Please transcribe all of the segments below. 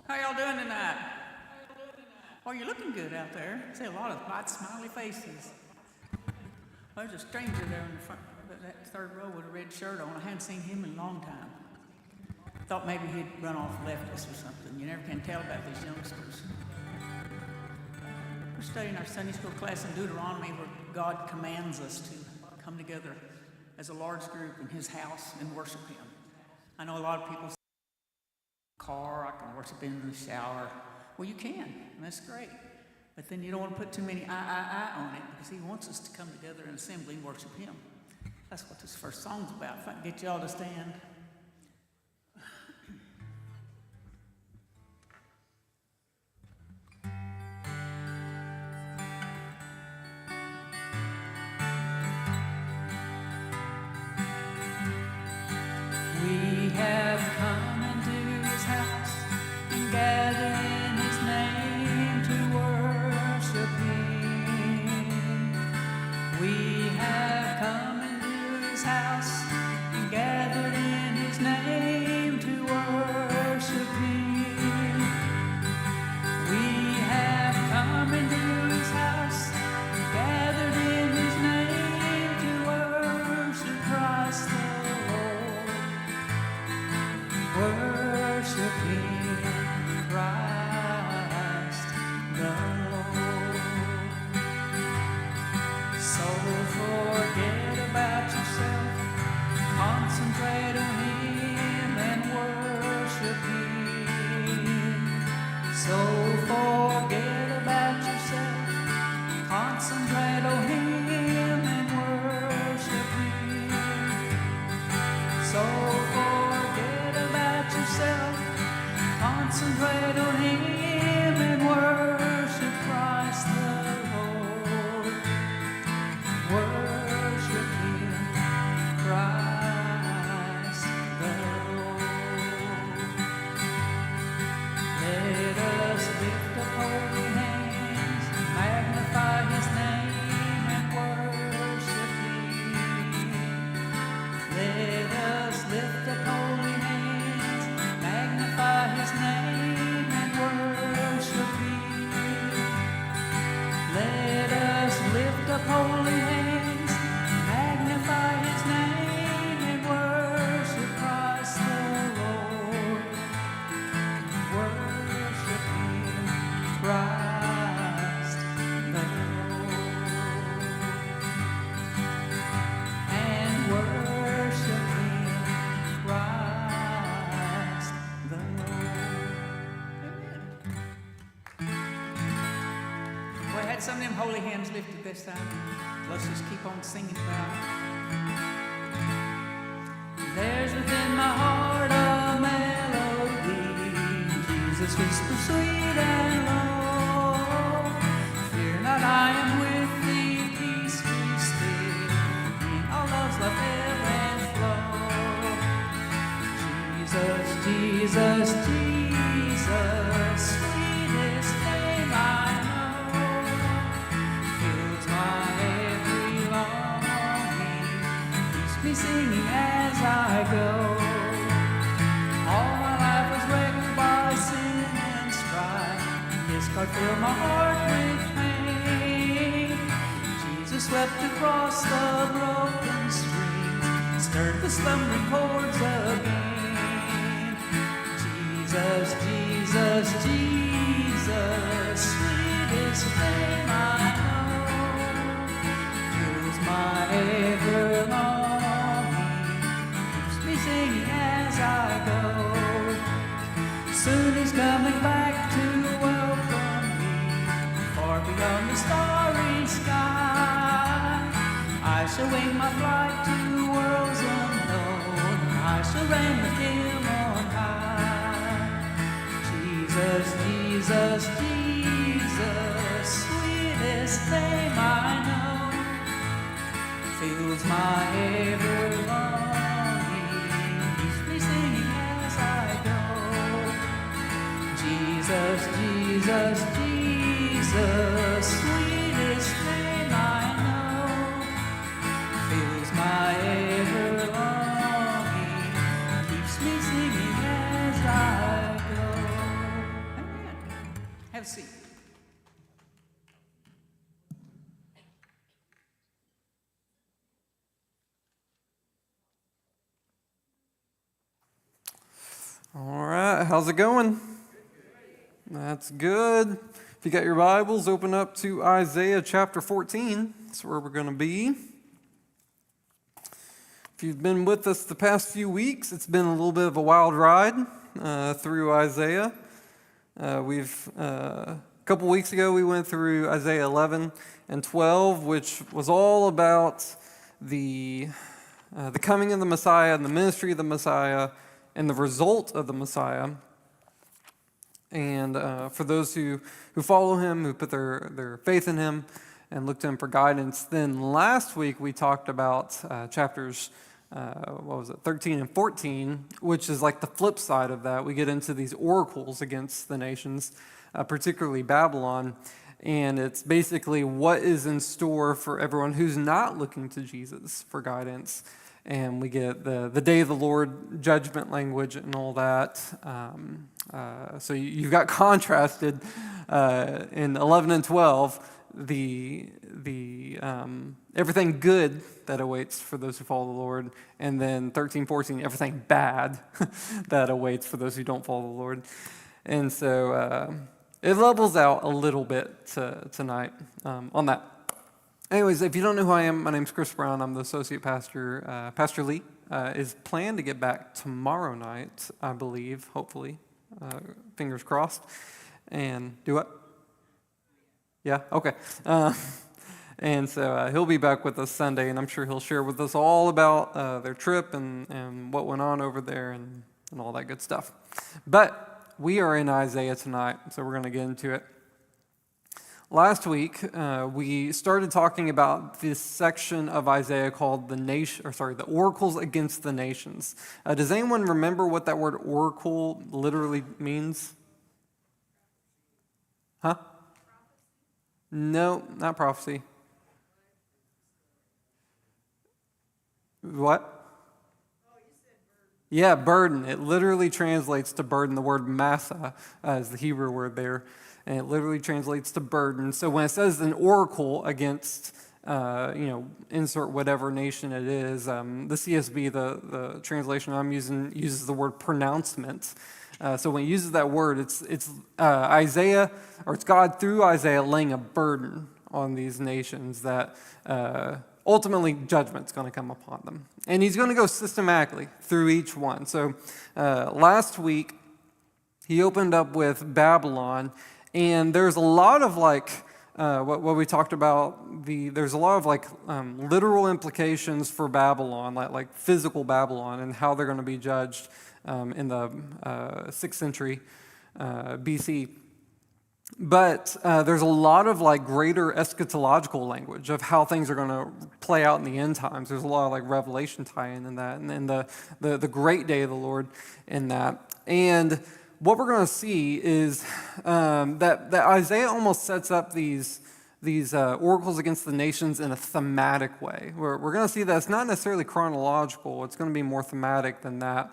How y'all doing tonight? Oh, you're looking good out there. I see a lot of bright, smiley faces. There's a stranger there in the front, that third row with a red shirt on. I hadn't seen him in a long time. Thought maybe he'd run off and left us or something. You never can tell about these youngsters. We're studying our Sunday school class in Deuteronomy where God commands us to come together as a large group in His house and worship Him. I know a lot of people say, car, I can worship in the shower. Well, you can, and that's great. But then you don't want to put too many I on it because He wants us to come together in assembly and worship Him. That's what this first song's about. If I can get y'all to stand. We have come into His house and gathered in His name to worship Him. We have come into His house and gathered in His name to worship Him. We have come into His house and gathered in His name to worship Christ the Lord. Worship Him, Christ the Lord. So forget about yourself, concentrate on Him and worship Him. So forget about yourself, concentrate on Him and worship Him. So forget about yourself, concentrate on Him and worship Christ the Lord. Worship Him, Christ the Lord. Let us lift up holy hands, magnify His name and worship Him. Let us lift up holy hands, magnify His name and worship Him. Let us lift up holy hands, magnify His name and worship Christ the Lord. Worship Him, Christ the Lord. And worship Him, Christ the Lord. Amen. We had some of them holy hands lifted this time. Let's just keep on singing about it. There's within my heart a melody, Jesus whisper sweet and low. Fear not, I am with thee, peace be still, in all love's love ebb and flow. Jesus, Jesus, Jesus, sweetest name I know, fills my every longing, keeps me singing as I go. All my life was wrecked by sin and strife, His card filled my heart with pain. Jesus wept across the broken streams, stirred the slumbering chords again. Jesus, Jesus, Jesus, sweetest name I know, fills my ever longing, keeps me singing as I go. Soon He's coming back to welcome me, far beyond the starry sky. I shall wing my flight to worlds unknown, I shall reign with Him on high. Jesus, Jesus, Jesus, sweetest name I know, fills my ever longing, keeps me singing as I go. Jesus, Jesus, Jesus, sweetest name I know, fills my ever longing, keeps me singing as I go. seat. All right, how's it going? That's good. If you got your Bibles, open up to Isaiah chapter 14. That's where we're going to be. If you've been with us the past few weeks, it's been a little bit of a wild ride through Isaiah. A couple weeks ago, we went through Isaiah 11 and 12, which was all about the coming of the Messiah and the ministry of the Messiah and the result of the Messiah. And for those who follow him, who put their faith in him and look to him for guidance. Then last week we talked about chapters 13 and 14, which is like the flip side of that. We get into these oracles against the nations, particularly Babylon. And it's basically what is in store for everyone who's not looking to Jesus for guidance. And we get the day of the Lord judgment language and all that. So you've got contrasted in 11 and 12 the everything good that awaits for those who follow the Lord, and then 13, 14, everything bad that awaits for those who don't follow the Lord. And so it levels out a little bit tonight on that. Anyways, if you don't know who I am, my name's Chris Brown. I'm the associate pastor. Pastor Lee is planned to get back tomorrow night, I believe, hopefully. Fingers crossed. And do what? Yeah? Okay. And so he'll be back with us Sunday, and I'm sure he'll share with us all about their trip and what went on over there and all that good stuff. But we are in Isaiah tonight, so we're going to get into it. Last week, we started talking about this section of Isaiah called the oracles against the nations. Does anyone remember what that word oracle literally means? Huh? No, not prophecy. What? Yeah, burden. It literally translates to burden. The word massa is the Hebrew word there. And it literally translates to burden. So when it says an oracle against, insert whatever nation it is, the CSB, the translation I'm using, uses the word pronouncement. So when it uses that word, it's Isaiah, or it's God through Isaiah laying a burden on these nations that ultimately judgment's going to come upon them. And he's going to go systematically through each one. So last week, he opened up with Babylon. And there's a lot of what we talked about. There's a lot of literal implications for Babylon, like physical Babylon, and how they're going to be judged in the 6th century BC. But there's a lot of greater eschatological language of how things are going to play out in the end times. There's a lot of Revelation tie-in in that, and then the great day of the Lord in that. And what we're going to see is that Isaiah almost sets up these oracles against the nations in a thematic way. We're going to see that it's not necessarily chronological. It's going to be more thematic than that.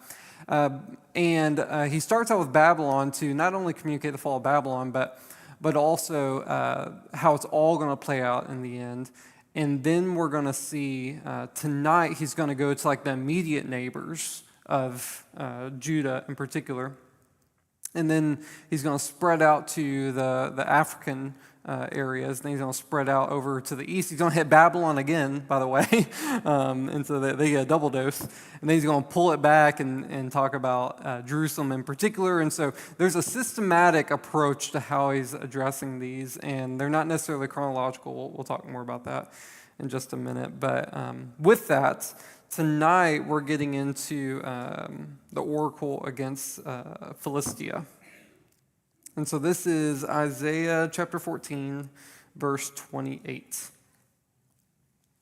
And he starts out with Babylon to not only communicate the fall of Babylon, but also how it's all going to play out in the end. And then we're going to see tonight he's going to go to the immediate neighbors of Judah in particular. And then he's going to spread out to the African areas. Then he's going to spread out over to the east. He's going to hit Babylon again, by the way. And so they get a double dose. And then he's going to pull it back and talk about Jerusalem in particular. And so there's a systematic approach to how he's addressing these. And they're not necessarily chronological. We'll talk more about that in just a minute. But with that, tonight we're getting into the oracle against Philistia. And so this is Isaiah chapter 14, verse 28.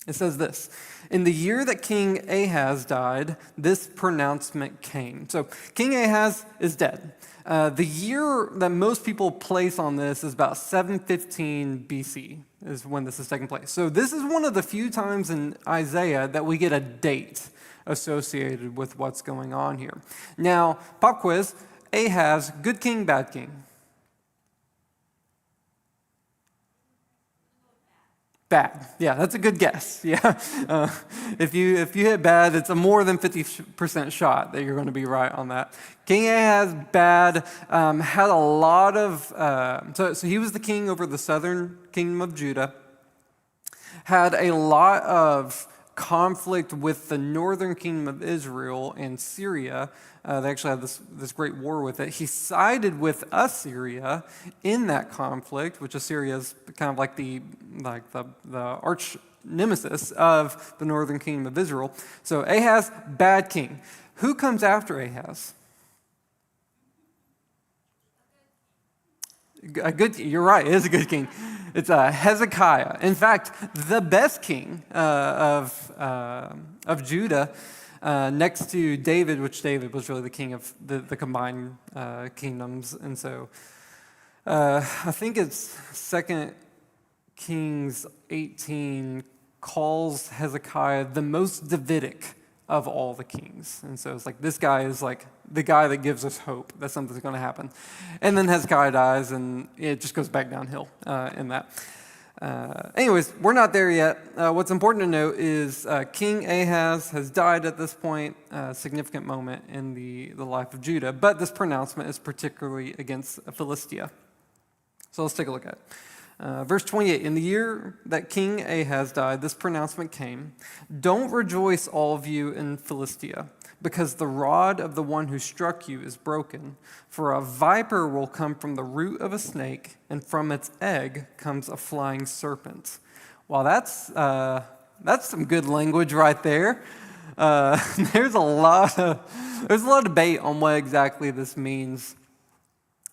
It says this: "In the year that King Ahaz died, this pronouncement came." So King Ahaz is dead. The year that most people place on this is about 715 BC is when this is taking place. So this is one of the few times in Isaiah that we get a date associated with what's going on here. Now, pop quiz: Ahaz, good king, bad king? bad. Yeah, that's a good guess. Yeah, if you hit bad, it's a more than 50% shot that you're going to be right on that. King Ahaz, bad, had a lot of, so he was the king over the southern kingdom of Judah, had a lot of conflict with the northern kingdom of Israel and Syria. They actually had this great war with it. He sided with Assyria in that conflict, which Assyria is kind of like the arch nemesis of the northern kingdom of Israel. So Ahaz, bad king. Who comes after Ahaz? A good. You're right. It is a good king. It's Hezekiah. In fact, the best king of Judah, next to David, which David was really the king of the combined kingdoms. And so I think it's 2 Kings 18 calls Hezekiah the most Davidic of all the kings. And so it's like this guy is like the guy that gives us hope that something's going to happen. And then Hezekiah dies, and it just goes back downhill in that. Anyways, we're not there yet. What's important to note is King Ahaz has died at this point, a significant moment in the life of Judah, but this pronouncement is particularly against Philistia. So let's take a look at it. Verse 28, in the year that King Ahaz died, this pronouncement came, "Don't rejoice, all of you in Philistia, because the rod of the one who struck you is broken. For a viper will come from the root of a snake, and from its egg comes a flying serpent." Well, that's some good language right there. There's a lot of debate on what exactly this means.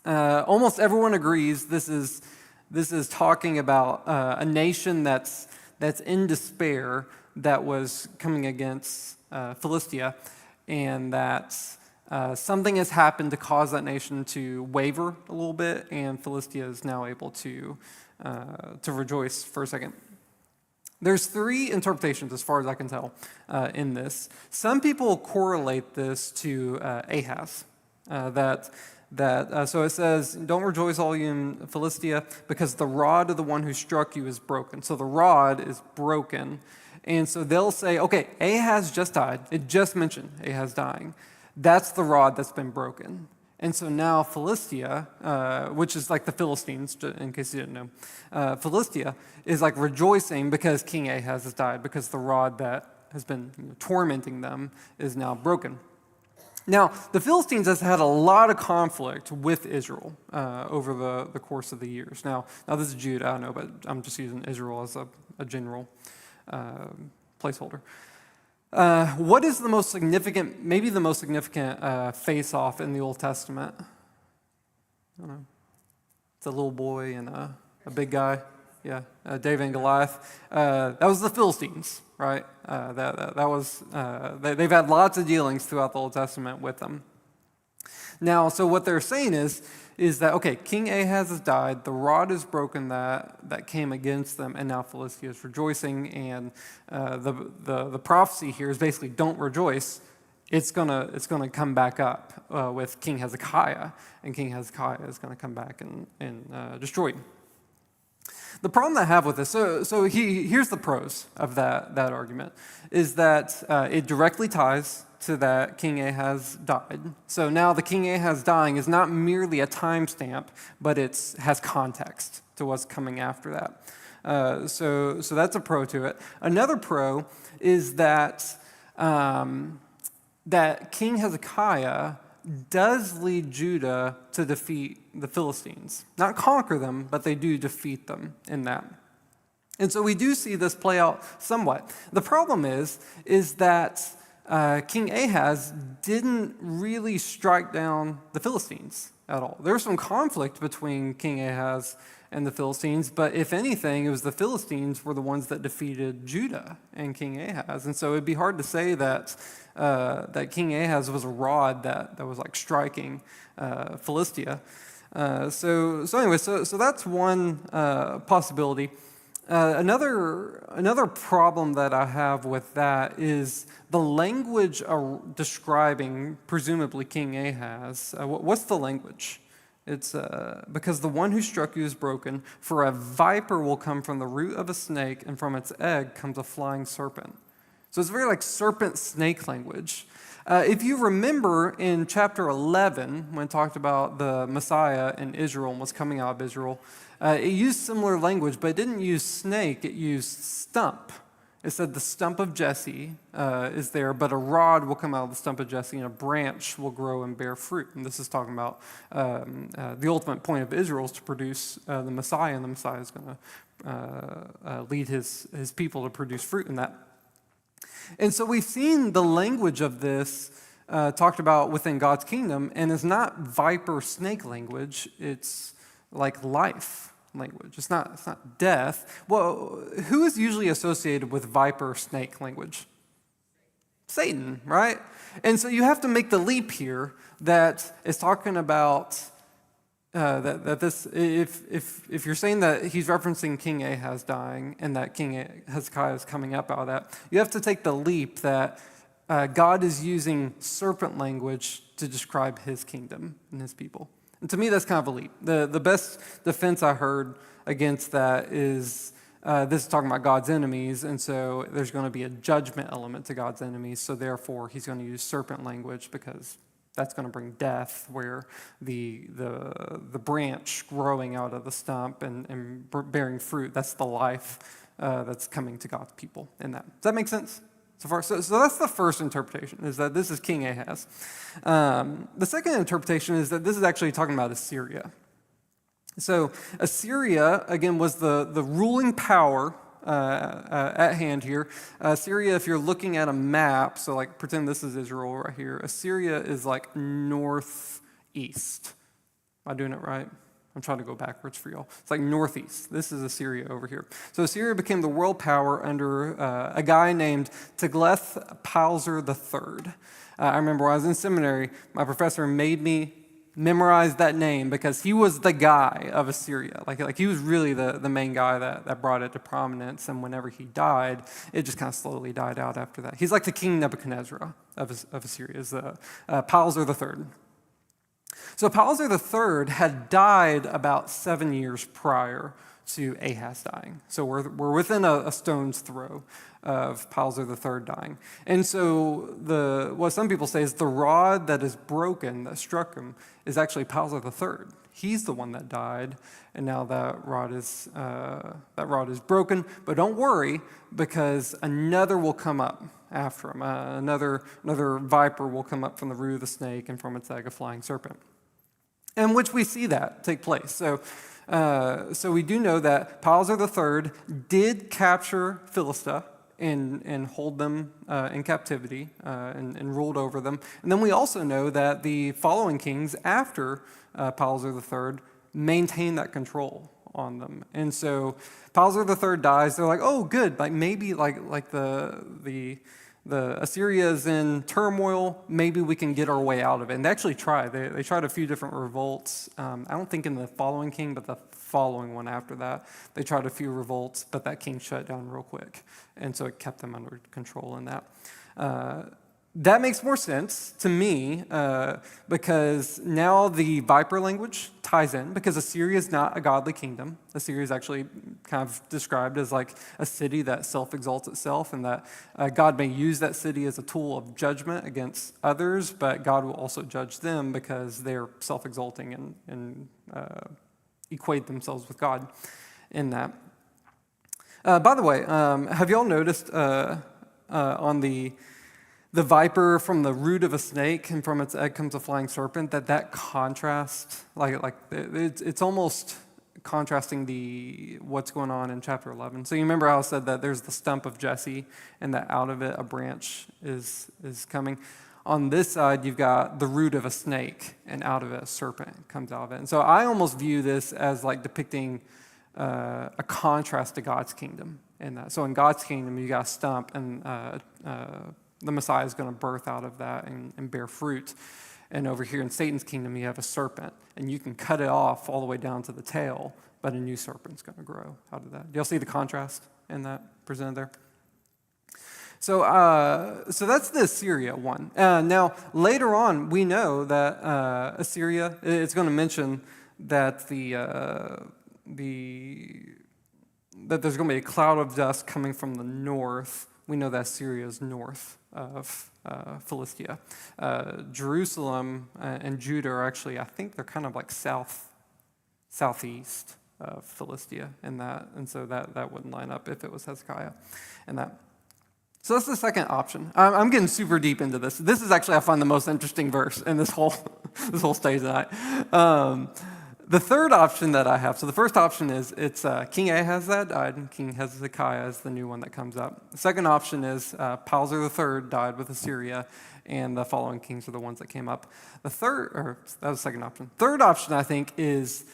Almost everyone agrees this is talking about a nation that's in despair that was coming against Philistia, and that something has happened to cause that nation to waver a little bit, and Philistia is now able to rejoice for a second. There's three interpretations, as far as I can tell, in this. Some people correlate this to Ahaz, so it says, "Don't rejoice, all you in Philistia, because the rod of the one who struck you is broken." So the rod is broken. And so they'll say, okay, Ahaz just died. It just mentioned Ahaz dying. That's the rod that's been broken. And so now Philistia, which is like the Philistines, in case you didn't know, Philistia is like rejoicing because King Ahaz has died, because the rod that has been tormenting them is now broken. Now, the Philistines has had a lot of conflict with Israel over the course of the years. Now this is Judah, I know, but I'm just using Israel as a general placeholder. What is the most significant, maybe the most significant face-off in the Old Testament? I don't know. It's a little boy and a big guy. Yeah, David and Goliath. That was the Philistines, right? That was they've had lots of dealings throughout the Old Testament with them. Now, so what they're saying is that, okay, King Ahaz has died, the rod is broken that came against them, and now Philistia is rejoicing, and the prophecy here is basically, don't rejoice. It's gonna come back up with King Hezekiah, and King Hezekiah is gonna come back and destroy you. The problem I have with this, so here's the pros of that argument, is that it directly ties to that King Ahaz died. So now the King Ahaz dying is not merely a timestamp, but it has context to what's coming after that. So that's a pro to it. Another pro is that that King Hezekiah does lead Judah to defeat the Philistines. Not conquer them, but they do defeat them in that. And so we do see this play out somewhat. The problem is that King Ahaz didn't really strike down the Philistines at all. There was some conflict between King Ahaz and the Philistines, but if anything, it was the Philistines were the ones that defeated Judah and King Ahaz. And so it'd be hard to say that King Ahaz was a rod that was like striking Philistia. So that's one possibility. Another problem that I have with that is the language describing presumably King Ahaz. What's the language It's because the one who struck you is broken, for a viper will come from the root of a snake, and from its egg comes a flying serpent. So it's very like serpent-snake language. If you remember in chapter 11, when it talked about the Messiah in Israel and was coming out of Israel, it used similar language, but it didn't use snake, it used stump. It said the stump of Jesse is there, but a rod will come out of the stump of Jesse, and a branch will grow and bear fruit. And this is talking about the ultimate point of Israel is to produce the Messiah, and the Messiah is going to lead his people to produce fruit in that. And so we've seen the language of this talked about within God's kingdom, and it's not viper snake language, it's like life language. It's not death. Well, who is usually associated with viper snake language? Satan, right? And so you have to make the leap here that it's talking about that this, if you're saying that he's referencing King Ahaz dying and that King Hezekiah is coming up out of that, you have to take the leap that God is using serpent language to describe his kingdom and his people. And to me, that's kind of a leap. The best defense I heard against that is this is talking about God's enemies, and so there's going to be a judgment element to God's enemies, so therefore he's going to use serpent language because that's going to bring death, where the branch growing out of the stump and bearing fruit, that's the life that's coming to God's people in that. Does that make sense so far? So that's the first interpretation, is that this is King Ahaz. The second interpretation is that this is actually talking about Assyria. So Assyria, again, was the ruling power at hand here. Assyria, if you're looking at a map, so like pretend this is Israel right here. Assyria is like northeast. Am I doing it right? I'm trying to go backwards for y'all. It's like northeast. This is Assyria over here. So Assyria became the world power under a guy named Tiglath-Pileser III. I remember when I was in seminary, my professor made me memorize that name because he was the guy of Assyria. Like he was really the main guy that brought it to prominence, and whenever he died, it just kind of slowly died out after that. He's like the King Nebuchadnezzar of Assyria, is Pileser III. So Pileser III had died about 7 years prior to Ahaz dying. So we're within a stone's throw of Pileser III dying. And so what some people say is the rod that is broken, that struck him, is actually Pileser III. He's the one that died, and now that rod is broken. But don't worry, because another will come up after him. Another viper will come up from the root of the snake, and from its egg a flying serpent. In which we see that take place. So we do know that Pileser III did capture Philistia and hold them in captivity and ruled over them. And then we also know that the following kings after Pileser III maintained that control on them. And so Pileser III dies. They're like, oh, good. Like maybe like the Assyria is in turmoil. Maybe we can get our way out of it. And they actually tried. They tried a few different revolts. I don't think in the following king, but the following one after that. They tried a few revolts, but that king shut down real quick. And so it kept them under control in that. That makes more sense to me because now the viper language ties in, because Assyria is not a godly kingdom. Assyria is actually kind of described as like a city that self-exalts itself, and that God may use that city as a tool of judgment against others, but God will also judge them because they're self-exalting and equate themselves with God in that. By the way, have y'all noticed on the viper, from the root of a snake and from its egg comes a flying serpent, that contrast, it's almost contrasting what's going on in chapter 11. So you remember how I said that there's the stump of Jesse and that out of it a branch is coming. On this side, you've got the root of a snake, and out of it a serpent comes out of it. And so I almost view this as like depicting a contrast to God's kingdom in that. So in God's kingdom, you got a stump, and the Messiah is going to birth out of that and bear fruit. And over here in Satan's kingdom, you have a serpent, and you can cut it off all the way down to the tail, but a new serpent's going to grow out of that. Do y'all see the contrast in that presented there? So that's the Assyria one. Now, later on, we know that Assyria, it's going to mention that that there's going to be a cloud of dust coming from the north. We know that Syria is north of Philistia. Jerusalem and Judah are actually, I think they're kind of like southeast of Philistia in that, and so that wouldn't line up if it was Hezekiah and that. So that's the second option. I'm getting super deep into this. This is actually, I find, the most interesting verse in this whole stage tonight. The third option that I have, so the first option is it's King Ahaz that died, and King Hezekiah is the new one that comes up. The second option is Palzer III died with Assyria, and the following kings are the ones that came up. That was the second option. Third option, I think, is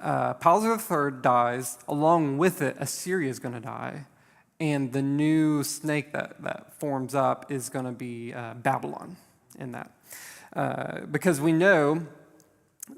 Palzer III dies. Along with it, Assyria is going to die, and the new snake that forms up is going to be Babylon in that. Because we know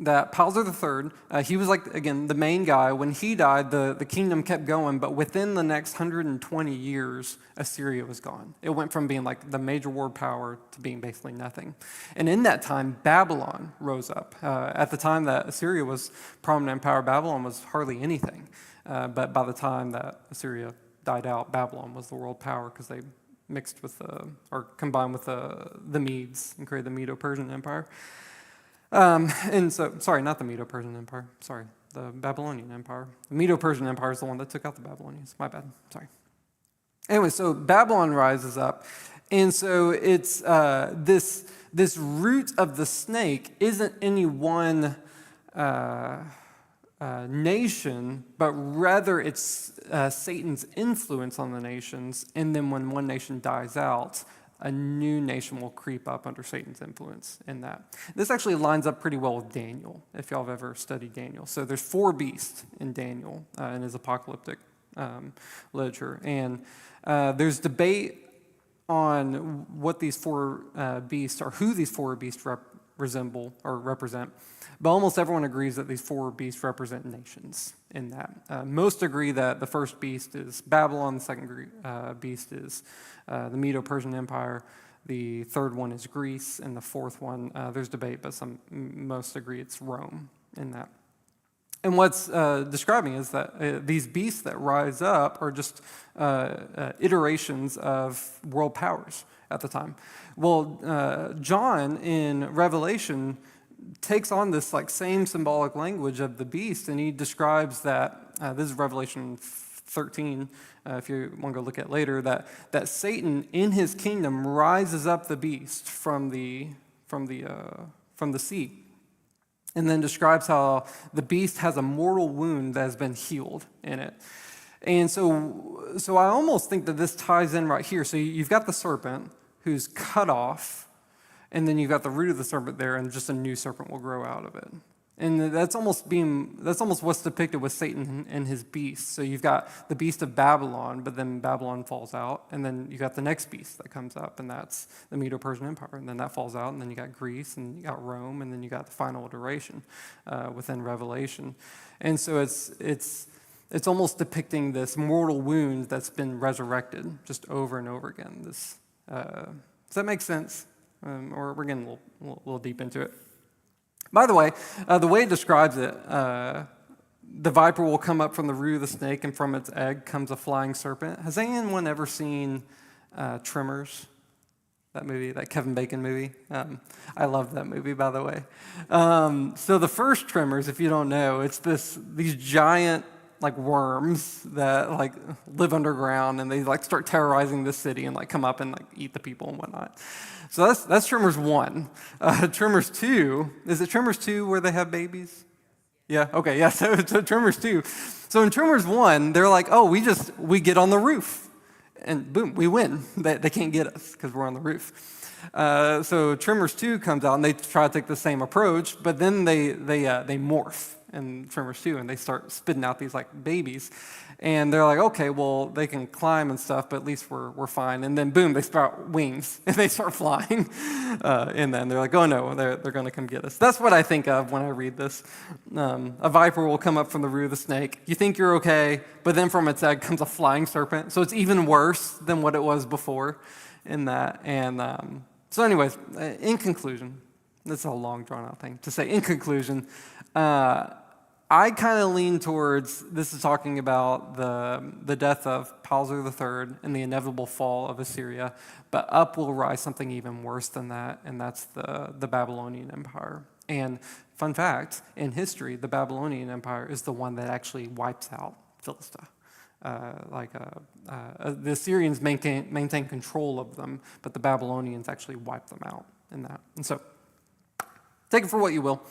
that Palzer III, he was like, again, the main guy. When he died, the kingdom kept going, but within the next 120 years, Assyria was gone. It went from being like the major world power to being basically nothing. And in that time, Babylon rose up. At the time that Assyria was prominent in power, Babylon was hardly anything. But by the time that Assyria died out, Babylon was the world power because they mixed with or combined with the Medes and created the Medo-Persian Empire. And so, sorry, not the Medo-Persian Empire. Sorry, the Babylonian Empire. The Medo-Persian Empire is the one that took out the Babylonians. My bad. Sorry. Anyway, so Babylon rises up, and so it's this root of the snake isn't any one nation, but rather it's Satan's influence on the nations. And then when one nation dies out, a new nation will creep up under Satan's influence in that. This actually lines up pretty well with Daniel, if y'all have ever studied Daniel. So there's 4 beasts in Daniel in his apocalyptic literature. And there's debate on what these 4 beasts are, who these 4 beasts resemble or represent. But almost everyone agrees that these 4 beasts represent nations in that. Most agree that the first beast is Babylon, the second beast is the Medo-Persian Empire, the third one is Greece, and the fourth one, there's debate, but most agree it's Rome in that. And what's describing is that these beasts that rise up are just iterations of world powers at the time. Well, John in Revelation takes on this like same symbolic language of the beast, and he describes that, this is Revelation 13, if you want to go look at later, that Satan in his kingdom rises up the beast from the sea, and then describes how the beast has a mortal wound that has been healed in it. And so I almost think that this ties in right here. So you've got the serpent who's cut off, and then you've got the root of the serpent there, and just a new serpent will grow out of it. And that's almost what's depicted with Satan and his beast. So you've got the beast of Babylon, but then Babylon falls out, and then you got the next beast that comes up, and that's the Medo-Persian Empire, and then that falls out, and then you got Greece, and you got Rome, and then you got the final iteration within Revelation. And so it's almost depicting this mortal wound that's been resurrected just over and over again. Does that make sense? Or we're getting a little deep into it. By the way it describes it, the viper will come up from the root of the snake, and from its egg comes a flying serpent. Has anyone ever seen Tremors? That movie, that Kevin Bacon movie? I love that movie, by the way. So the first Tremors, if you don't know, it's these giant like worms that like live underground, and they like start terrorizing the city and like come up and like eat the people and whatnot. So that's Tremors 1. Tremors 2, is it Tremors 2 where they have babies? Yeah, okay, yeah, so Tremors 2. So in Tremors 1, they're like, oh, we get on the roof, and boom, we win. They can't get us because we're on the roof. So Tremors 2 comes out, and they try to take the same approach, but then they morph in Tremors 2, and they start spitting out these like babies, and they're like, okay, well, they can climb and stuff, but at least we're fine. And then boom, they sprout wings and they start flying, and then they're like, oh no, they're going to come get us. That's what I think of when I read this. A viper will come up from the root of the snake. You think you're okay, but then from its egg comes a flying serpent. So it's even worse than what it was before in that. And so anyways, in conclusion, That's a long, drawn-out thing to say. In conclusion, I kind of lean towards this is talking about the death of Palzer III and the inevitable fall of Assyria, but up will rise something even worse than that, and that's the Babylonian Empire. And fun fact, in history, the Babylonian Empire is the one that actually wipes out Philistia. The Assyrians maintain control of them, but the Babylonians actually wipe them out in that. And so, take it for what you will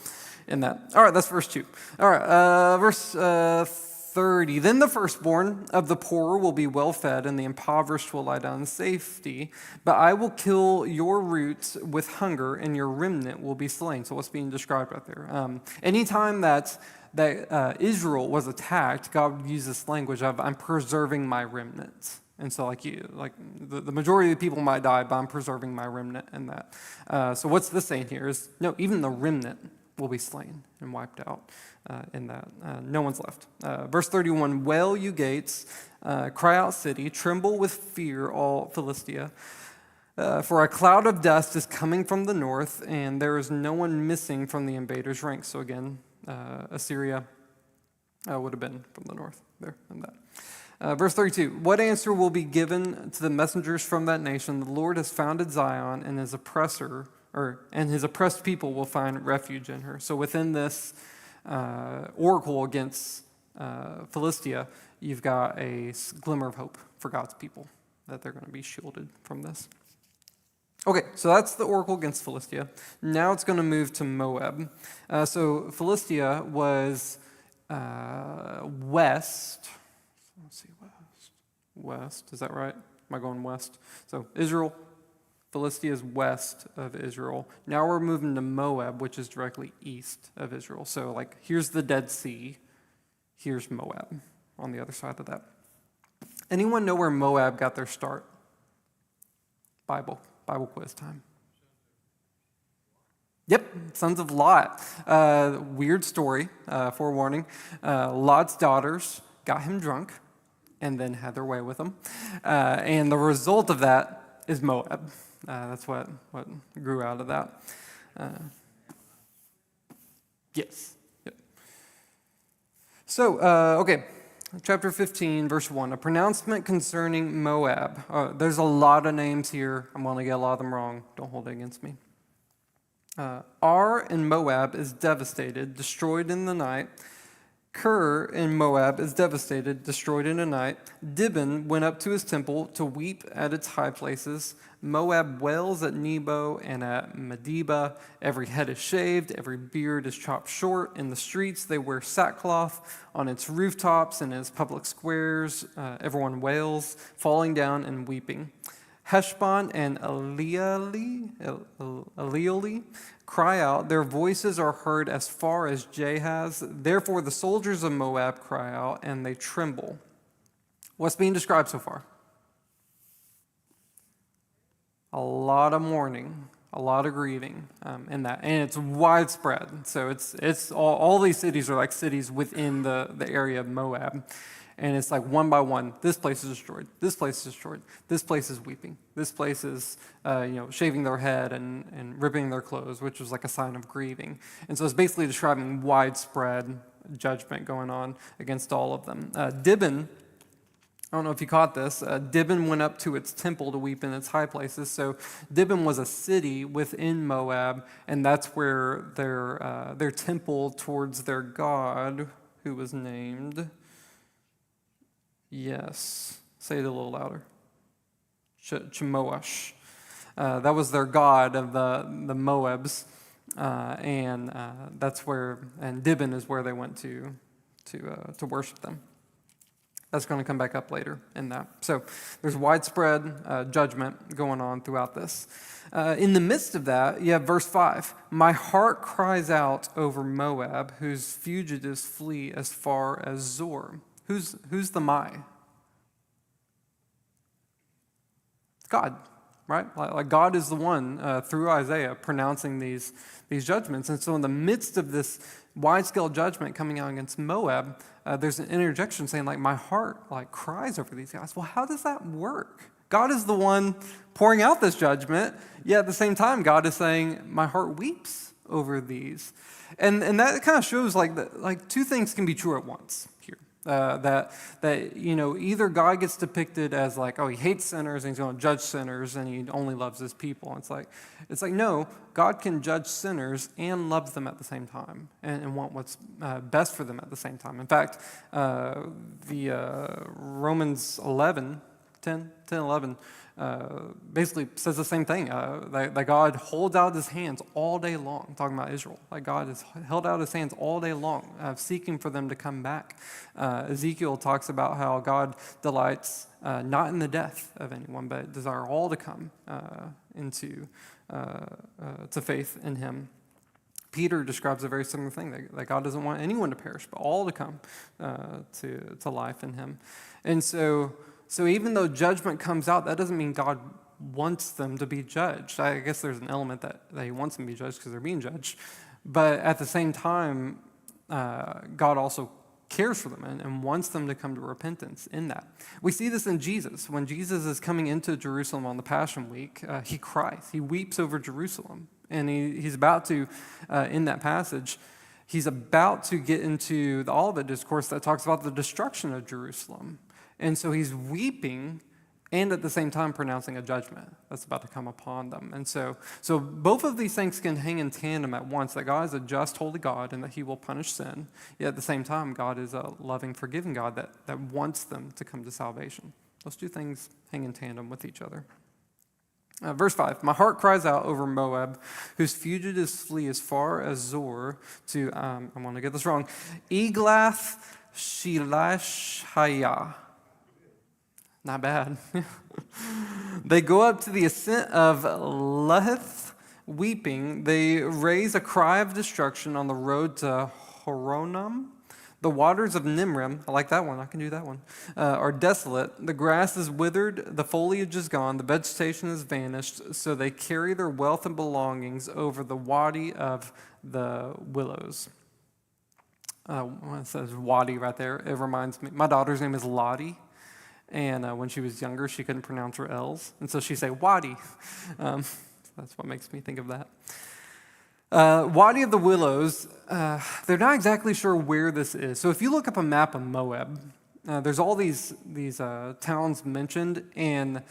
in that. All right, that's verse 2. All right, verse 30. Then the firstborn of the poor will be well fed, and the impoverished will lie down in safety. But I will kill your roots with hunger, and your remnant will be slain. So what's being described right there? Anytime that Israel was attacked, God would use this language of, I'm preserving my remnant. And so the majority of the people might die, but I'm preserving my remnant in that. So what's this saying here is, no, even the remnant will be slain and wiped out in that. No one's left. Verse 31, wail, you gates, cry out, city, tremble with fear, all Philistia. For a cloud of dust is coming from the north, and there is no one missing from the invaders' ranks. So again, Assyria would have been from the north there and that. Verse 32, what answer will be given to the messengers from that nation? The Lord has founded Zion, and his oppressed people will find refuge in her. So within this oracle against Philistia, you've got a glimmer of hope for God's people, that they're going to be shielded from this. Okay, so that's the oracle against Philistia. Now it's going to move to Moab. So Philistia was west. Let's see, west. Is that right? Am I going west? So Israel, Philistia is west of Israel. Now we're moving to Moab, which is directly east of Israel. So here's the Dead Sea. Here's Moab on the other side of that. Anyone know where Moab got their start? Bible quiz time. Yep, sons of Lot. Weird story, forewarning. Lot's daughters got him drunk and then had their way with him. And the result of that is Moab. That's what grew out of that. Yes. Yep. So, okay. Chapter 15, verse 1, a pronouncement concerning Moab. There's a lot of names here. I'm going to get a lot of them wrong. Don't hold it against me. Ar in Moab is devastated, destroyed in the night. Ker in Moab is devastated, destroyed in a night. Dibon went up to his temple to weep at its high places. Moab wails at Nebo and at Medeba. Every head is shaved, every beard is chopped short. In the streets they wear sackcloth. On its rooftops and its public squares, everyone wails, falling down and weeping. Heshbon and Eleoli cry out. Their voices are heard as far as Jahaz. Therefore the soldiers of Moab cry out, and they tremble. What's being described so far? A lot of mourning, a lot of grieving in that. And it's widespread. So it's all these cities are like cities within the area of Moab. And it's like one by one, this place is destroyed, this place is destroyed, this place is weeping, this place is shaving their head and ripping their clothes, which was like a sign of grieving. And so it's basically describing widespread judgment going on against all of them. Dibon, I don't know if you caught this, Dibon went up to its temple to weep in its high places. So Dibon was a city within Moab, and that's where their temple towards their god, who was named... Yes. Say it a little louder. Chemoash. That was their god of the Moabs, and that's where. And Dibon is where they went to worship them. That's going to come back up later in that. So there's widespread judgment going on throughout this. In the midst of that, you have verse 5. My heart cries out over Moab, whose fugitives flee as far as Zor. Who's the my? God, right? Like God is the one through Isaiah pronouncing these judgments. And so in the midst of this wide-scale judgment coming out against Moab, there's an interjection saying my heart cries over these guys. Well, how does that work? God is the one pouring out this judgment, yet at the same time, God is saying, my heart weeps over these. And that kind of shows like two things can be true at once here. That either God gets depicted as like, oh, he hates sinners and he's going to judge sinners and he only loves his people. It's like no, God can judge sinners and love them at the same time and want what's best for them at the same time. In fact, the Romans 10, 11, basically says the same thing, that God holds out his hands all day long, talking about Israel. Like God has held out his hands all day long, seeking for them to come back. Ezekiel talks about how God delights not in the death of anyone, but desire all to come into to faith in him. Peter describes a very similar thing, that God doesn't want anyone to perish, but all to come to life in him. And so even though judgment comes out, that doesn't mean God wants them to be judged. I guess there's an element that he wants them to be judged because they're being judged. But at the same time, God also cares for them and wants them to come to repentance in that. We see this in Jesus. When Jesus is coming into Jerusalem on the Passion Week, he cries. He weeps over Jerusalem. And he's about to, in that passage, he's about to get into the Olivet Discourse that talks about the destruction of Jerusalem. And so he's weeping and at the same time pronouncing a judgment that's about to come upon them. And so both of these things can hang in tandem at once, that God is a just, holy God and that he will punish sin. Yet at the same time, God is a loving, forgiving God that wants them to come to salvation. Those two things hang in tandem with each other. Verse 5, my heart cries out over Moab, whose fugitives flee as far as Zor to, I'm going to get this wrong, Eglath Shilashaya. Not bad. They go up to the ascent of Luhith, weeping. They raise a cry of destruction on the road to Horonim. The waters of Nimrim, I like that one, I can do that one, are desolate. The grass is withered, the foliage is gone, the vegetation has vanished, so they carry their wealth and belongings over the wadi of the willows. When it says wadi right there, it reminds me, my daughter's name is Lottie. And when she was younger, she couldn't pronounce her L's. And so she'd say, Wadi. That's what makes me think of that. Wadi of the Willows, they're not exactly sure where this is. So if you look up a map of Moab, there's all these towns mentioned, and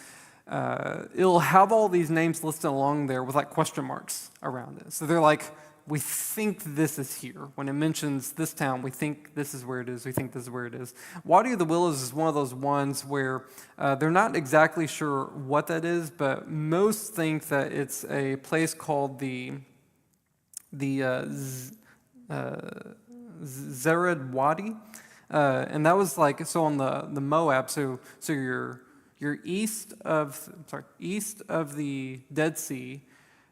it'll have all these names listed along there with like question marks around it. So they're like, we think this is here. When it mentions this town, we think this is where it is. We think this is where it is. Wadi of the Willows is one of those ones where they're not exactly sure what that is, but most think that it's a place called the Zered Wadi. And that was like, so on the Moab, so you're east of the Dead Sea,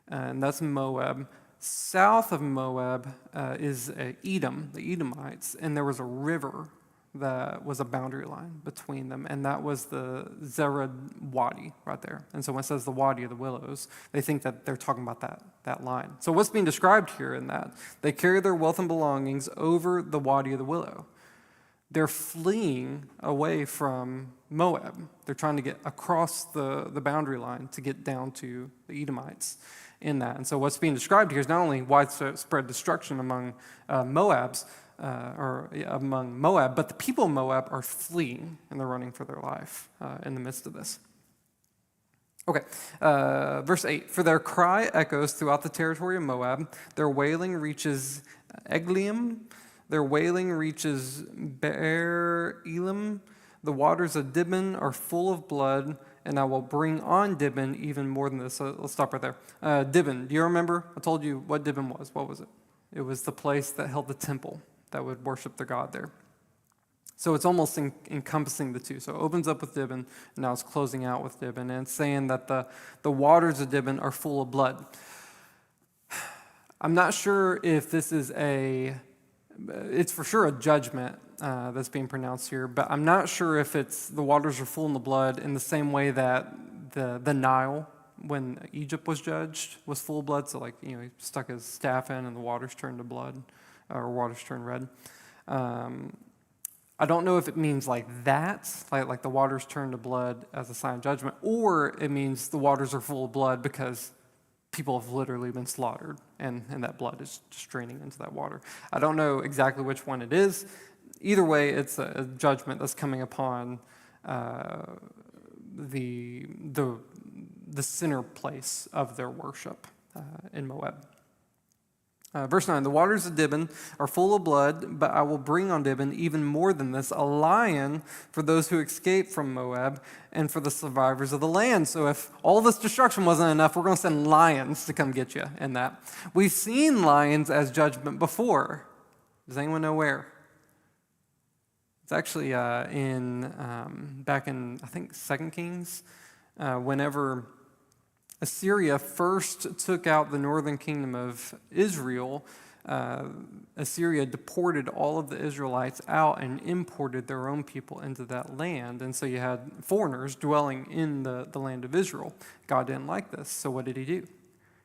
and that's Moab. South of Moab is Edom, the Edomites, and there was a river that was a boundary line between them, and that was the Zered Wadi right there. And so when it says the Wadi of the Willows, they think that they're talking about that line. So what's being described here in that? They carry their wealth and belongings over the Wadi of the Willow. They're fleeing away from Moab. They're trying to get across the boundary line to get down to the Edomites in that. And so what's being described here is not only widespread destruction among Moab, but the people of Moab are fleeing and they're running for their life in the midst of this. Okay, verse 8. For their cry echoes throughout the territory of Moab. Their wailing reaches Eglaim. Their wailing reaches Be'er Elim. The waters of Dibon are full of blood, and I will bring on Dibon even more than this. So let's stop right there. Dibon, do you remember? I told you what Dibon was. What was it? It was the place that held the temple that would worship their god there. So it's almost encompassing the two. So it opens up with Dibon, and now it's closing out with Dibon. And it's saying that the waters of Dibon are full of blood. I'm not sure if this is it's for sure a judgment that's being pronounced here, but I'm not sure if it's the waters are full in the blood in the same way that the Nile, when Egypt was judged, was full of blood. So like, he stuck his staff in and the waters turned to blood, or waters turned red. I don't know if it means like that, like the waters turn to blood as a sign of judgment, or it means the waters are full of blood because people have literally been slaughtered, and that blood is just draining into that water. I don't know exactly which one it is. Either way, it's a judgment that's coming upon the center place of their worship in Moab. Verse 9, the waters of Dibon are full of blood, but I will bring on Dibon even more than this, a lion for those who escape from Moab and for the survivors of the land. So if all this destruction wasn't enough, we're going to send lions to come get you in that. We've seen lions as judgment before. Does anyone know where? It's actually back in, I think, 2 Kings, whenever Assyria first took out the northern kingdom of Israel. Assyria deported all of the Israelites out and imported their own people into that land. And so you had foreigners dwelling in the land of Israel. God didn't like this, so what did he do?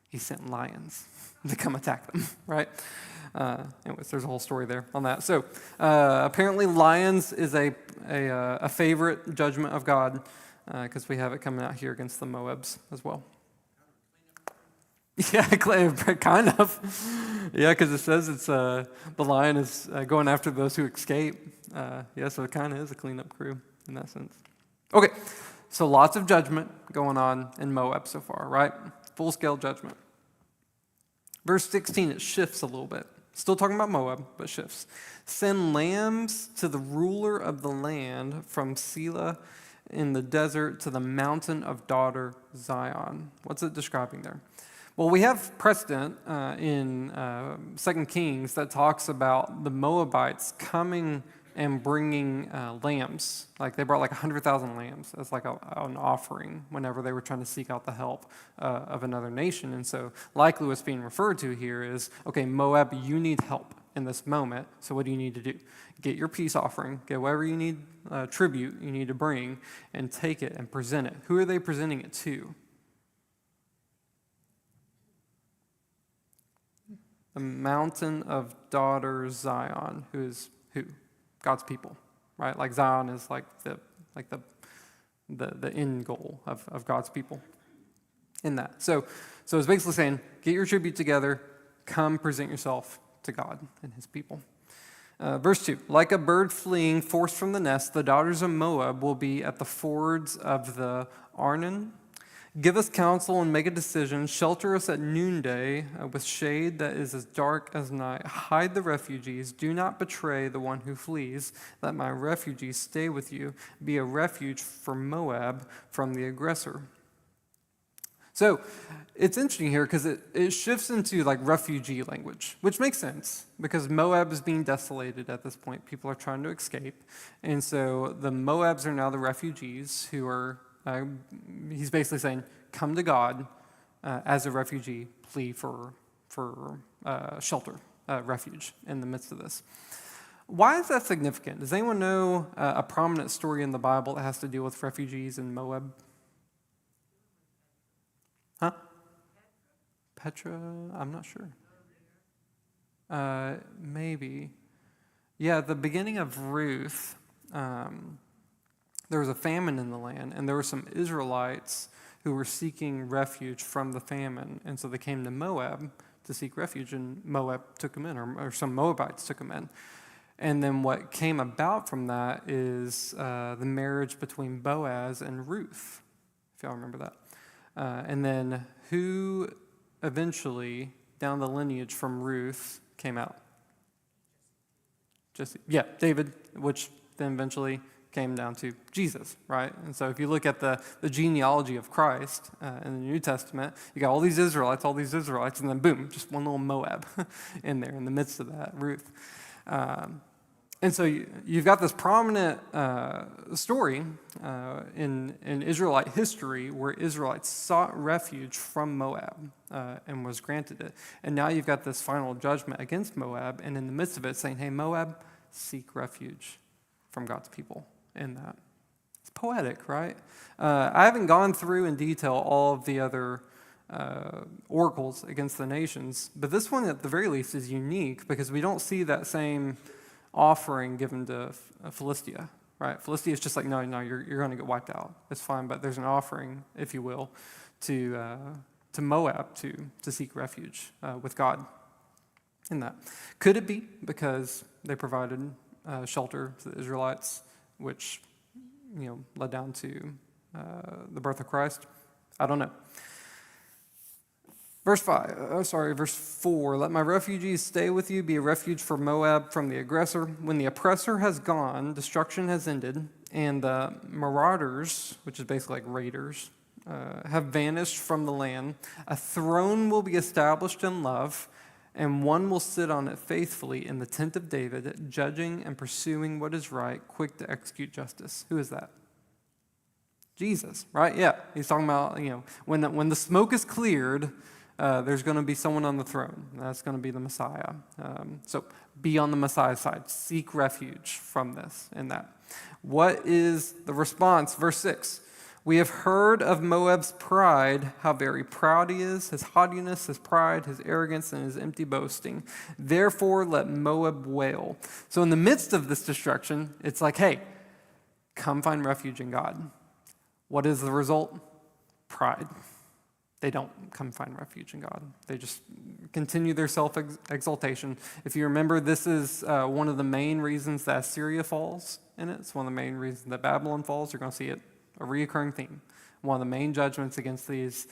He sent lions to come attack them, right? Anyways, there's a whole story there on that. So apparently lions is a favorite judgment of God because we have it coming out here against the Moabs as well. Yeah, kind of. Yeah, because it says it's the lion is going after those who escape. Yeah, so it kind of is a cleanup crew in that sense. Okay, so lots of judgment going on in Moab so far, right? Full-scale judgment. Verse 16, it shifts a little bit. Still talking about Moab, but shifts. Send lambs to the ruler of the land from Selah in the desert to the mountain of daughter Zion. What's it describing there? Well, we have precedent in 2 Kings that talks about the Moabites coming and bringing lambs. Like they brought like 100,000 lambs as like an offering whenever they were trying to seek out the help of another nation. And so likely what's being referred to here is, okay, Moab, you need help in this moment. So what do you need to do? Get your peace offering, get whatever you need, tribute you need to bring, and take it and present it. Who are they presenting it to? The mountain of daughter Zion, who is who? God's people, right? Like Zion is like the end goal of God's people in that. So it's basically saying, get your tribute together, come present yourself to God and his people. Verse 2, like a bird fleeing forced from the nest, the daughters of Moab will be at the fords of the Arnon. Give us counsel and make a decision. Shelter us at noonday with shade that is as dark as night. Hide the refugees. Do not betray the one who flees. Let my refugees stay with you. Be a refuge for Moab from the aggressor. So it's interesting here because it shifts into like refugee language, which makes sense because Moab is being desolated at this point. People are trying to escape. And so the Moabs are now the refugees who are he's basically saying, come to God as a refugee, plea for shelter, refuge in the midst of this. Why is that significant? Does anyone know a prominent story in the Bible that has to do with refugees in Moab? Huh? Petra? I'm not sure. Maybe. Yeah, the beginning of Ruth, there was a famine in the land, and there were some Israelites who were seeking refuge from the famine. And so they came to Moab to seek refuge, and Moab took them in, or some Moabites took them in. And then what came about from that is the marriage between Boaz and Ruth, if y'all remember that. And then who eventually, down the lineage from Ruth, came out? David, which then eventually came down to Jesus, right? And so if you look at the genealogy of Christ in the New Testament, you got all these Israelites, and then boom, just one little Moab in there in the midst of that, Ruth. And so you've got this prominent story in Israelite history where Israelites sought refuge from Moab and was granted it. And now you've got this final judgment against Moab, and in the midst of it saying, hey, Moab, seek refuge from God's people in that. It's poetic, right? I haven't gone through in detail all of the other oracles against the nations, but this one at the very least is unique because we don't see that same offering given to Philistia, right? Philistia is just like, no, you're going to get wiped out. It's fine, but there's an offering, if you will, to Moab to seek refuge with God in that. Could it be because they provided shelter to the Israelites, which led down to the birth of Christ? I don't know. Verse 4, let my refugees stay with you, be a refuge for Moab from the aggressor. When the oppressor has gone, destruction has ended, and the marauders, which is basically like raiders, have vanished from the land. A throne will be established in love, and one will sit on it faithfully in the tent of David, judging and pursuing what is right, quick to execute justice. Who is that? Jesus, right? Yeah, he's talking about, when the smoke is cleared, there's going to be someone on the throne. That's going to be the Messiah. So be on the Messiah's side. Seek refuge from this and that. What is the response? Verse 6. We have heard of Moab's pride, how very proud he is, his haughtiness, his pride, his arrogance, and his empty boasting. Therefore, let Moab wail. So in the midst of this destruction, it's like, hey, come find refuge in God. What is the result? Pride. They don't come find refuge in God. They just continue their self-exaltation. If you remember, this is one of the main reasons that Assyria falls in it. It's one of the main reasons that Babylon falls. You're going to see it, a reoccurring theme. One of the main judgments against these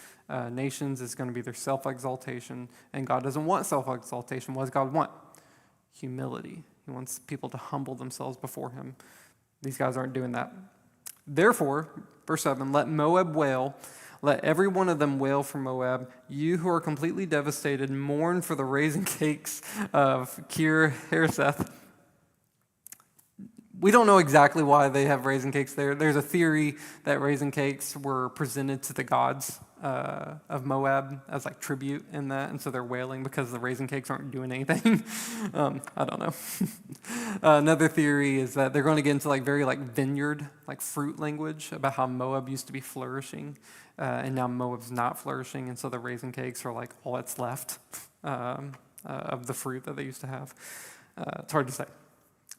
nations is going to be their self-exaltation. And God doesn't want self-exaltation. What does God want? Humility. He wants people to humble themselves before him. These guys aren't doing that. Therefore, verse 7, let Moab wail. Let every one of them wail for Moab. You who are completely devastated, mourn for the raisin cakes of Kir Hareseth. We don't know exactly why they have raisin cakes there. There's a theory that raisin cakes were presented to the gods of Moab as like tribute in that, and so they're wailing because the raisin cakes aren't doing anything. I don't know. Another theory is that they're going to get into like very like vineyard, like fruit language about how Moab used to be flourishing, and now Moab's not flourishing, and so the raisin cakes are like all that's left of the fruit that they used to have. It's hard to say.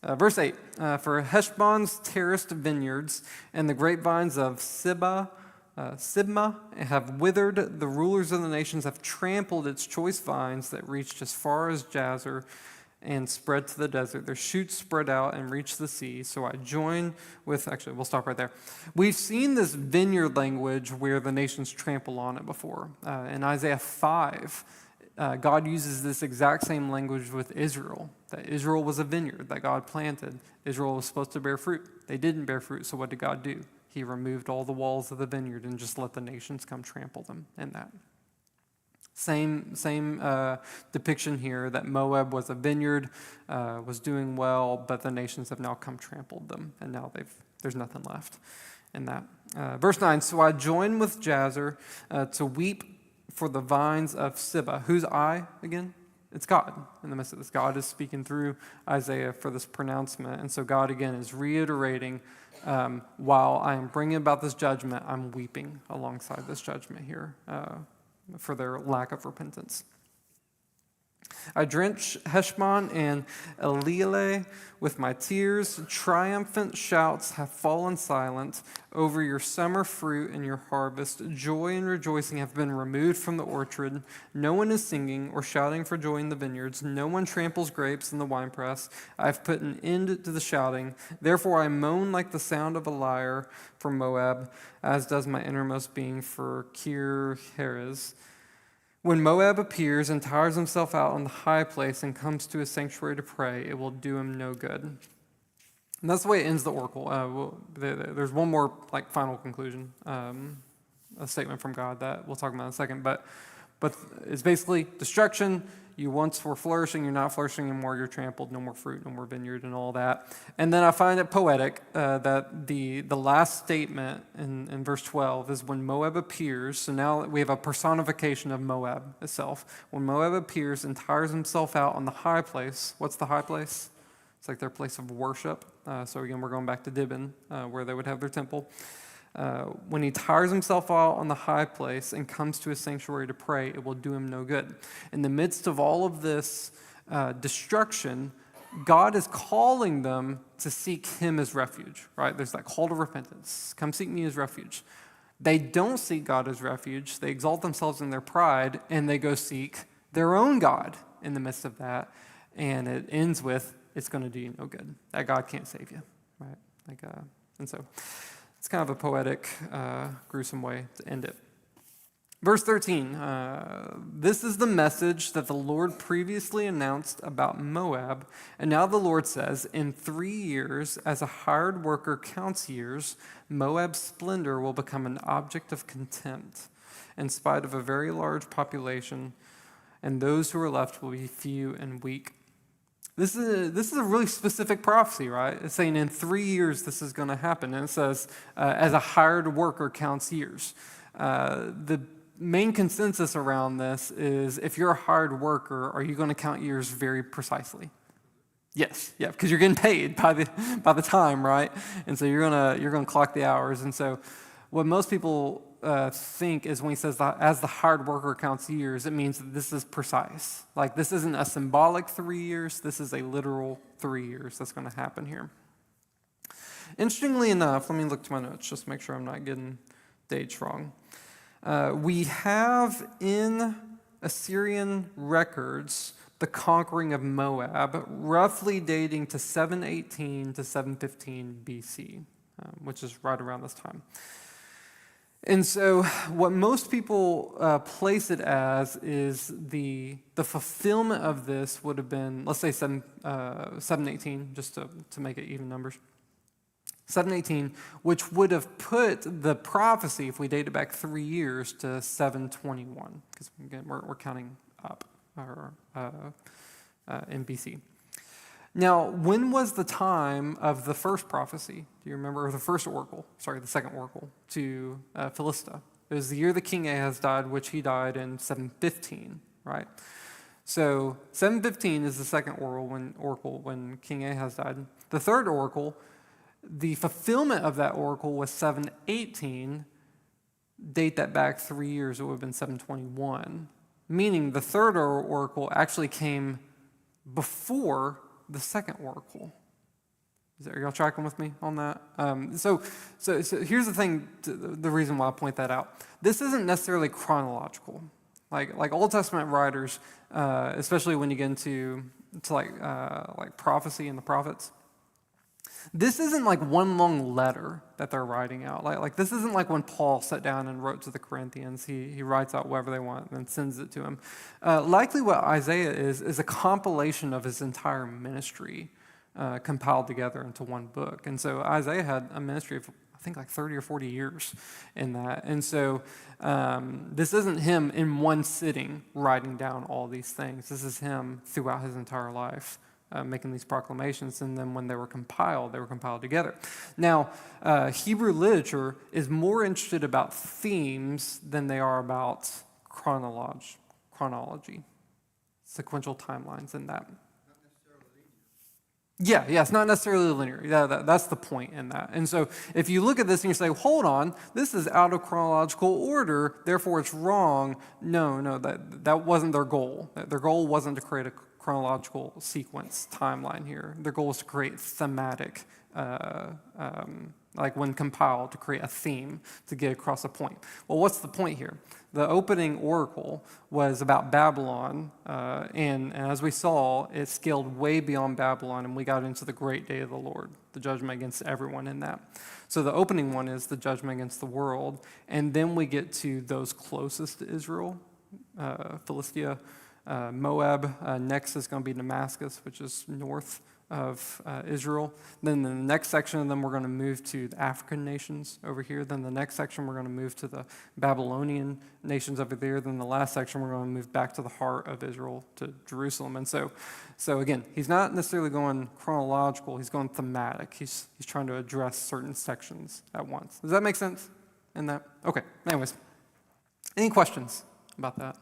Verse 8, for Heshbon's terraced vineyards and the grapevines of Sibmah have withered. The rulers of the nations have trampled its choice vines that reached as far as Jazer and spread to the desert. Their shoots spread out and reached the sea. So I join with, actually, we'll stop right there. We've seen this vineyard language where the nations trample on it before. In Isaiah 5, God uses this exact same language with Israel, that Israel was a vineyard that God planted. Israel was supposed to bear fruit. They didn't bear fruit, so what did God do? He removed all the walls of the vineyard and just let the nations come trample them in that. Same depiction here, that Moab was a vineyard, was doing well, but the nations have now come trampled them, and now there's nothing left in that. Verse 9, so I join with Jazer to weep for the vines of Sibmah. Who's I again? It's God in the midst of this. God is speaking through Isaiah for this pronouncement. And so God again is reiterating, while I am bringing about this judgment, I'm weeping alongside this judgment here for their lack of repentance. I drench Heshbon and Elealeh with my tears. Triumphant shouts have fallen silent over your summer fruit and your harvest. Joy and rejoicing have been removed from the orchard. No one is singing or shouting for joy in the vineyards. No one tramples grapes in the winepress. I have put an end to the shouting. Therefore I moan like the sound of a lyre for Moab, as does my innermost being for Kir Heres. When Moab appears and tires himself out on the high place and comes to his sanctuary to pray, it will do him no good. And that's the way it ends the oracle. There's one more final conclusion, a statement from God that we'll talk about in a second. But it's basically destruction. You once were flourishing, you're not flourishing anymore, you're trampled, no more fruit, no more vineyard, and all that. And then I find it poetic that the last statement in verse 12 is when Moab appears. So now we have a personification of Moab itself. When Moab appears and tires himself out on the high place. What's the high place? It's like their place of worship. So again, we're going back to Dibon, where they would have their temple. When he tires himself out on the high place and comes to his sanctuary to pray, it will do him no good. In the midst of all of this destruction, God is calling them to seek him as refuge, right? There's that call to repentance. Come seek me as refuge. They don't seek God as refuge. They exalt themselves in their pride, and they go seek their own God in the midst of that. And it ends with, it's going to do you no good. That God can't save you, right? And so it's kind of a poetic, gruesome way to end it. Verse 13, this is the message that the Lord previously announced about Moab. And now the Lord says, in 3 years, as a hired worker counts years, Moab's splendor will become an object of contempt, in spite of a very large population, and those who are left will be few and weak. This is a really specific prophecy, right? It's saying in 3 years this is going to happen. And it says, as a hired worker counts years. The main consensus around this is if you're a hired worker, are you going to count years very precisely? Yes, yeah, because you're getting paid by the time, right? And so you're gonna clock the hours. And so what most people think is when he says that as the hired worker counts years, it means that this is precise. Like this isn't a symbolic 3 years, this is a literal 3 years that's going to happen here. Interestingly enough, let me look to my notes just to make sure I'm not getting dates wrong. We have in Assyrian records the conquering of Moab, roughly dating to 718 to 715 BC, which is right around this time. And so what most people place it as is the fulfillment of this would have been, let's say 718, just to make it even numbers. 718, which would have put the prophecy, if we date it back 3 years, to 721, because again, we're counting up in BC. Now, when was the time of the first prophecy? Do you remember the second oracle to Philistia? It was the year that King Ahaz died, which he died in 715, right? So 715 is the second oracle when King Ahaz died. The third oracle, the fulfillment of that oracle was 718. Date that back 3 years, it would have been 721. Meaning the third oracle actually came before the second oracle. Are y'all tracking with me on that? So here's the thing, the reason why I point that out. This isn't necessarily chronological. Like Old Testament writers, especially when you get into like prophecy and the prophets, this isn't like one long letter that they're writing out. Like this isn't like when Paul sat down and wrote to the Corinthians. He writes out whatever they want and then sends it to them. Likely what Isaiah is a compilation of his entire ministry compiled together into one book. And so Isaiah had a ministry of, I think, like 30 or 40 years in that. And so this isn't him in one sitting writing down all these things. This is him throughout his entire life. Making these proclamations, and then when they were compiled together. Now, Hebrew literature is more interested about themes than they are about chronology, sequential timelines, and that. Yeah, it's not necessarily linear. Yeah, that's the point in that. And so if you look at this and you say, hold on, this is out of chronological order, therefore it's wrong. No, that wasn't their goal. Their goal wasn't to create a chronological sequence timeline here. Their goal is to create thematic, like when compiled, to create a theme to get across a point. Well, what's the point here? The opening oracle was about Babylon, and as we saw, it scaled way beyond Babylon, and we got into the great day of the Lord, the judgment against everyone in that. So the opening one is the judgment against the world, and then we get to those closest to Israel, Philistia, Moab. Next is going to be Damascus, which is north of Israel. Then the next section of them, we're going to move to the African nations over here. Then the next section, we're going to move to the Babylonian nations over there. Then the last section, we're going to move back to the heart of Israel, to Jerusalem. And so again, he's not necessarily going chronological. He's going thematic. He's trying to address certain sections at once. Does that make sense in that? Okay. Anyways, any questions about that?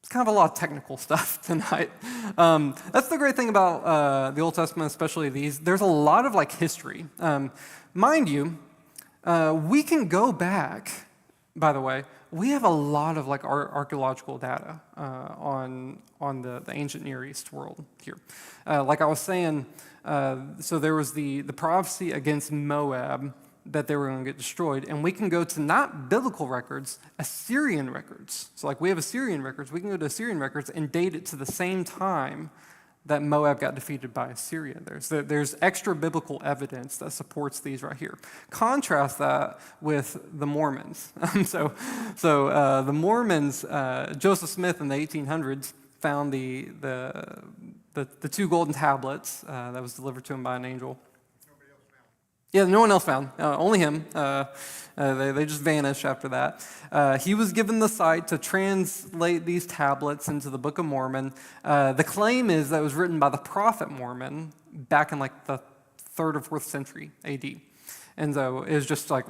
It's kind of a lot of technical stuff tonight. That's the great thing about the Old Testament, especially these. There's a lot of history. Mind you, we can go back by the way, we have a lot of like archaeological data on the ancient Near East world here. Like I was saying, so there was the prophecy against Moab that they were going to get destroyed, and we can go to not biblical records, Assyrian records. So like we have Assyrian records, we can go to Assyrian records and date it to the same time that Moab got defeated by Assyria. There's extra biblical evidence that supports these right here. Contrast that with the Mormons. So the Mormons, Joseph Smith in the 1800s found the two golden tablets that was delivered to him by an angel. Yeah, no one else found. Only him. They just vanished after that. He was given the site to translate these tablets into the Book of Mormon. The claim is that it was written by the prophet Mormon back in like the 3rd or 4th century AD. And so it was just like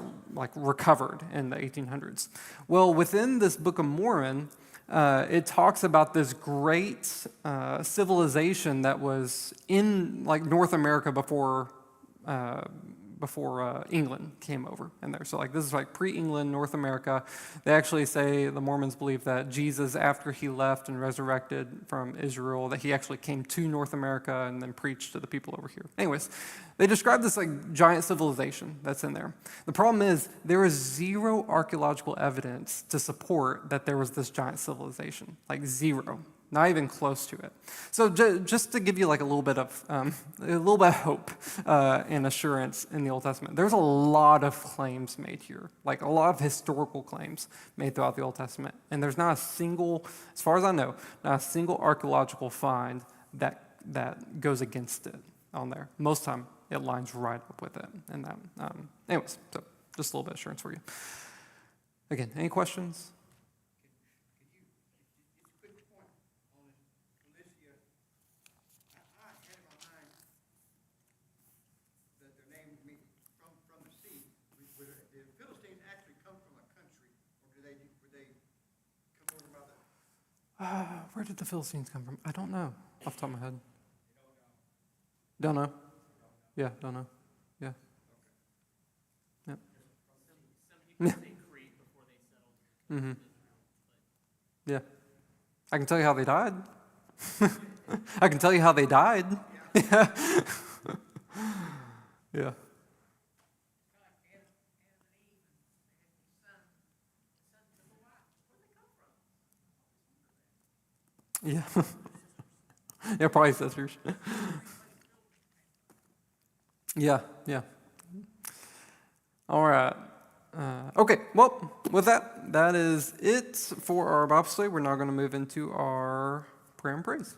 recovered in the 1800s. Well, within this Book of Mormon, it talks about this great civilization that was in like North America before England came over in there. So like this is like pre-England North America. They actually say, the Mormons believe that Jesus, after he left and resurrected from Israel, that he actually came to North America and then preached to the people over here. Anyways, they describe this like giant civilization that's in there. The problem is there is zero archaeological evidence to support that there was this giant civilization, like zero. Not even close to it. So just to give you like a little bit of hope and assurance in the Old Testament, there's a lot of claims made here, like a lot of historical claims made throughout the Old Testament, and there's not a single, as far as I know, not a single archaeological find that goes against it on there. Most of the time, it lines right up with it. And that, anyways, so just a little bit of assurance for you. Again, any questions? Where did the Philistines come from? I don't know off the top of my head. Don't know. Yeah, don't know. Yeah. Yeah. Yeah. Mm-hmm. Yeah. I can tell you how they died. I can tell you how they died. Yeah. Yeah. Yeah. Yeah, probably sisters. Yeah, yeah. All right. Okay, well, with that is it for our Bible study. We're now going to move into our prayer and praise.